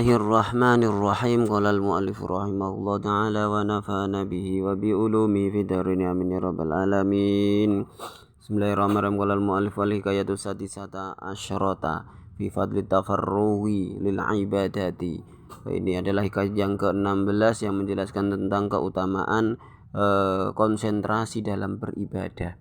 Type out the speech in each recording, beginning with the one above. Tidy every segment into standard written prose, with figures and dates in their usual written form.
Bismillahirrahmanirrahim. Qala al-mu'allif rahimahullah ta'ala wa nafa'ana bihi wa bi ulumi fi darin amin ya rabbal alamin. Bismillahirrahmanirrahim. Qala al-mu'allif wal hikayatu sadisata asyarata fi fadli tafarruhi lil ibadati. Ini adalah hikayat yang ke-16 yang menjelaskan tentang keutamaan konsentrasi dalam beribadah.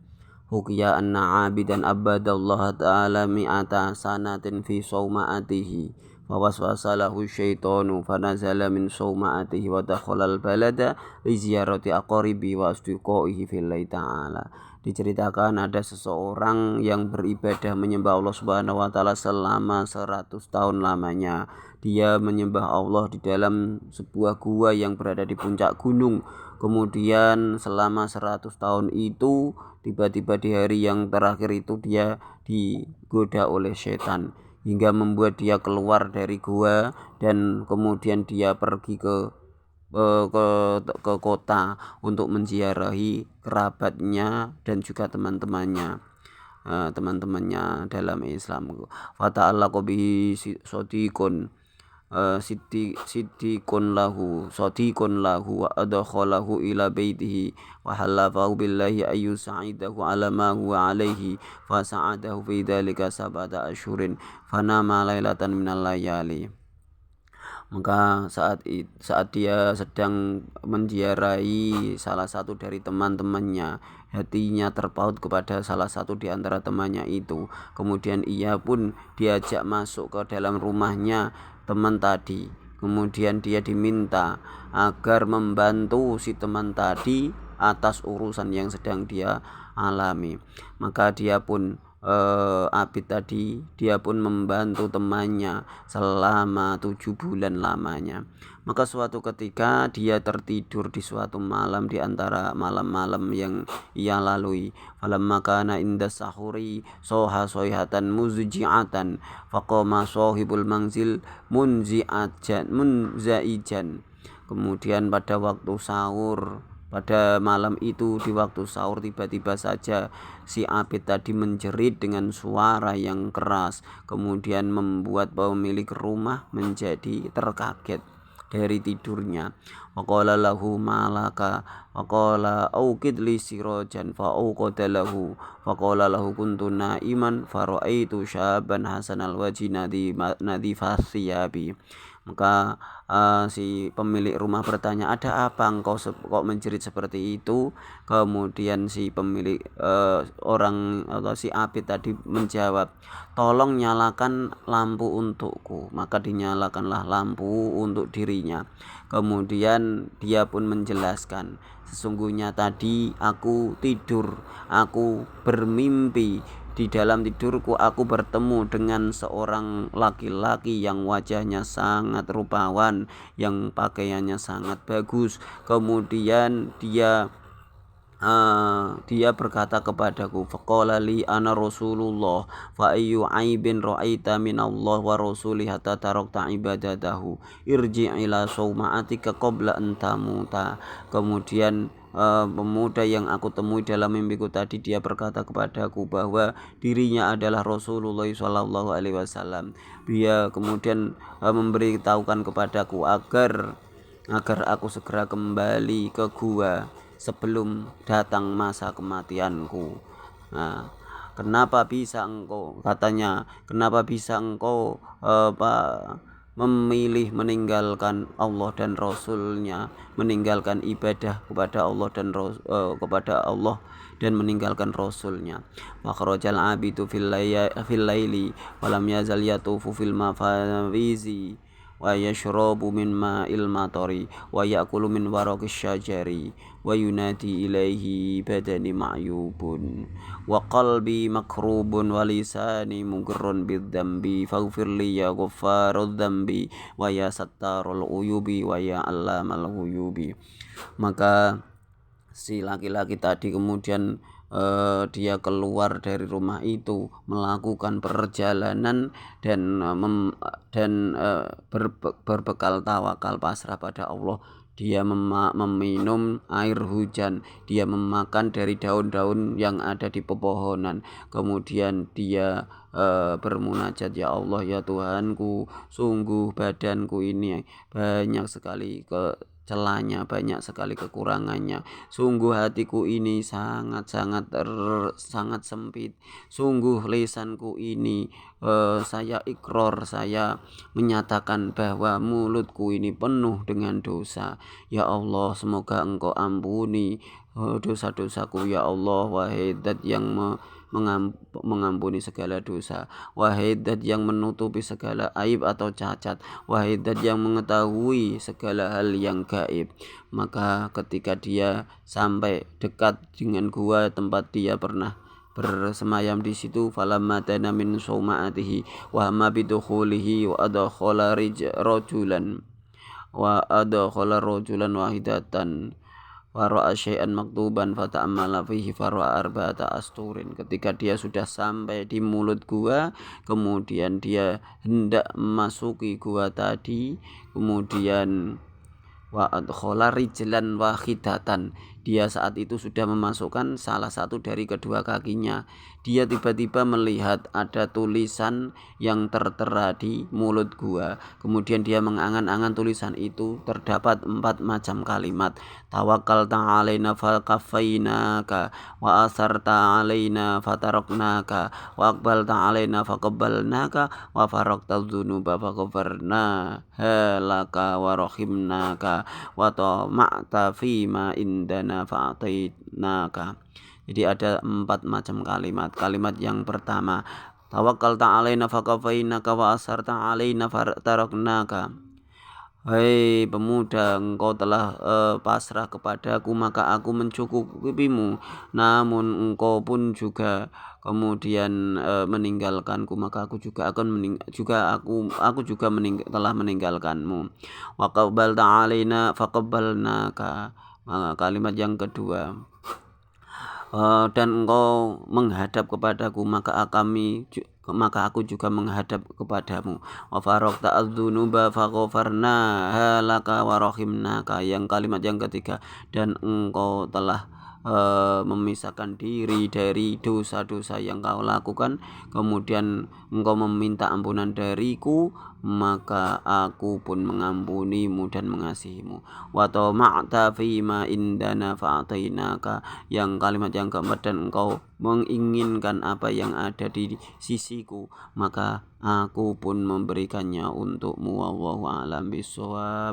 Hukiya anna 'abidan abadallaha ta'ala mi'ata sanatin fi sawma'atihi fawaswasa lahu syaitanu fanazala min sawma'atihi wa dakhala al-balada li ziyarati aqaribi wa asdiqaihi fillahi ta'ala. Diceritakan ada seseorang yang beribadah menyembah Allah Subhanahu wa taala selama 100 tahun lamanya. Dia menyembah Allah di dalam sebuah gua yang berada di puncak gunung. Kemudian selama 100 tahun itu tiba-tiba di hari yang terakhir itu dia digoda oleh setan hingga membuat dia keluar dari gua dan kemudian dia pergi ke kota untuk menziarahi kerabatnya dan juga teman-temannya dalam Islam. Fata'allaqu bihi sadiqun sadiqun lahu wa adkhalahu ila baitihi wa halafahu billahi ayu sa'idahu ala ma huwa alaihi fa sa'adahu fi dhalika sab'ata asyhurin fanama lailatan minal layali. Maka saat dia sedang menziarahi salah satu dari teman-temannya, hatinya terpaut kepada salah satu di antara temannya itu. Kemudian ia pun diajak masuk ke dalam rumahnya teman tadi. Kemudian dia diminta agar membantu si teman tadi atas urusan yang sedang dia alami. Maka dia pun Abid tadi dia pun membantu temannya selama 7 bulan lamanya. Maka suatu ketika dia tertidur di suatu malam di antara malam-malam yang ia lalui. Falamma kana inda sahuri soha soihatan muzji'atan faqama sahibul manzil munzaijan. Kemudian pada waktu sahur, pada malam itu di waktu sahur tiba-tiba saja si Abid tadi menjerit dengan suara yang keras, kemudian membuat pemilik rumah menjadi terkaget dari tidurnya. Waqala lahu malaka waqala auqid li sirajan fa auqada lahu waqala lahu kuntu naiman faraitu syaban hasanal wajhi nadifasiyabi. Maka si pemilik rumah bertanya, ada apa engkau kok menjerit seperti itu? Kemudian si pemilik orang atau si Abid tadi menjawab, tolong nyalakan lampu untukku. Maka dinyalakanlah lampu untuk dirinya. Kemudian dia pun menjelaskan, sesungguhnya tadi aku tidur, aku bermimpi. Di dalam tidurku aku bertemu dengan seorang laki-laki yang wajahnya sangat rupawan, yang pakaiannya sangat bagus. Kemudian dia berkata kepadaku, faqala li ana rasulullah fa ayyu aibin ra'aita minallah wa rasuli hatta tarakta ibadatahu irji' ila sawma'atika qabla an tamuta. Kemudian pemuda yang aku temui dalam mimpiku tadi, dia berkata kepadaku bahwa dirinya adalah Rasulullah SAW. Dia kemudian memberitahukan kepadaku agar aku segera kembali ke gua sebelum datang masa kematianku. Nah, kenapa bisa engkau memilih meninggalkan Allah dan Rasulnya, meninggalkan ibadah kepada Allah dan meninggalkan Rasulnya. Wa kharajal abidu fil laili wa lam yazal yatufu fil mafawizi wa yashrabu min ma'il matari wa ya'kulu min waraqis syajari wa yunadi ilaihi badani ma'yubun wa qalbi makrubun wa lisani mugrun bidzambi faghfir li ya ghaffarudz dzambi wa ya sattarul uyubi wa ya allamal ghuyubi. Maka si laki-laki tadi kemudian dia keluar dari rumah itu, melakukan perjalanan dan berbekal tawakal pasrah pada Allah dia meminum air hujan, dia memakan dari daun-daun yang ada di pepohonan, kemudian dia bermunajat, ya Allah ya Tuhanku, sungguh badanku ini banyak sekali celahnya, banyak sekali kekurangannya, sungguh hatiku ini sangat sempit, sungguh lisanku ini saya ikror, saya menyatakan bahwa mulutku ini penuh dengan dosa. Ya Allah, semoga Engkau ampuni dosa-dosaku, ya Allah, wahai Zat yang mengampuni segala dosa, wahai Zat yang menutupi segala aib atau cacat, wahai Zat yang mengetahui segala hal yang gaib. Maka ketika dia sampai dekat dengan gua tempat dia pernah bersemayam di situ, falamma dana min sauma'atihi wa hamma bidukhulihi wa adkhala rajulan wahidatan wa ra'a syai'an maktuban fata'ammala fihi fara'a arba'ata asturin. Ketika dia sudah sampai di mulut gua, kemudian dia hendak memasuki gua tadi, kemudian wa adkhala rijlan wahidatan, dia saat itu sudah memasukkan salah satu dari kedua kakinya. Dia tiba-tiba melihat ada tulisan yang tertera di mulut gua. Kemudian dia mengangan-angan tulisan itu, terdapat 4 macam kalimat. Tawakkalta alaina fakafainaka wa asarta alaina fataraknaka wa aqbalta alaina faqabbalnaka wa faraqta dzunuba faghafarnaha laka wa rahimnaka wa tama'ta fima indana fa'atainaka. Jadi ada 4 macam kalimat. Kalimat yang pertama, tawakkalta alaina fakafainaka wa asarta alaina fataraknaka. Hai pemuda, engkau telah pasrah kepadaku, maka aku mencukupimu. Namun engkau pun juga kemudian meninggalkanku, maka aku juga akan telah meninggalkanmu. Wa qabbalta alaina faqabbalnaka. Kalimat yang kedua, dan engkau menghadap kepadaku, maka aku juga menghadap kepadamu. Wa faraqta adzunuba faghafarnaha laka wa rahimnaka. Yang kalimat yang ketiga, dan engkau telah memisahkan diri dari dosa-dosa yang kau lakukan, kemudian engkau meminta ampunan dariku, maka aku pun mengampunimu dan mengasihimu. Wa tama'ta fima indana fa'atainaka. Yang kalimat yang keempat, dan engkau menginginkan apa yang ada di sisiku, maka aku pun memberikannya untukmu. Wallahu a'lam bishawab.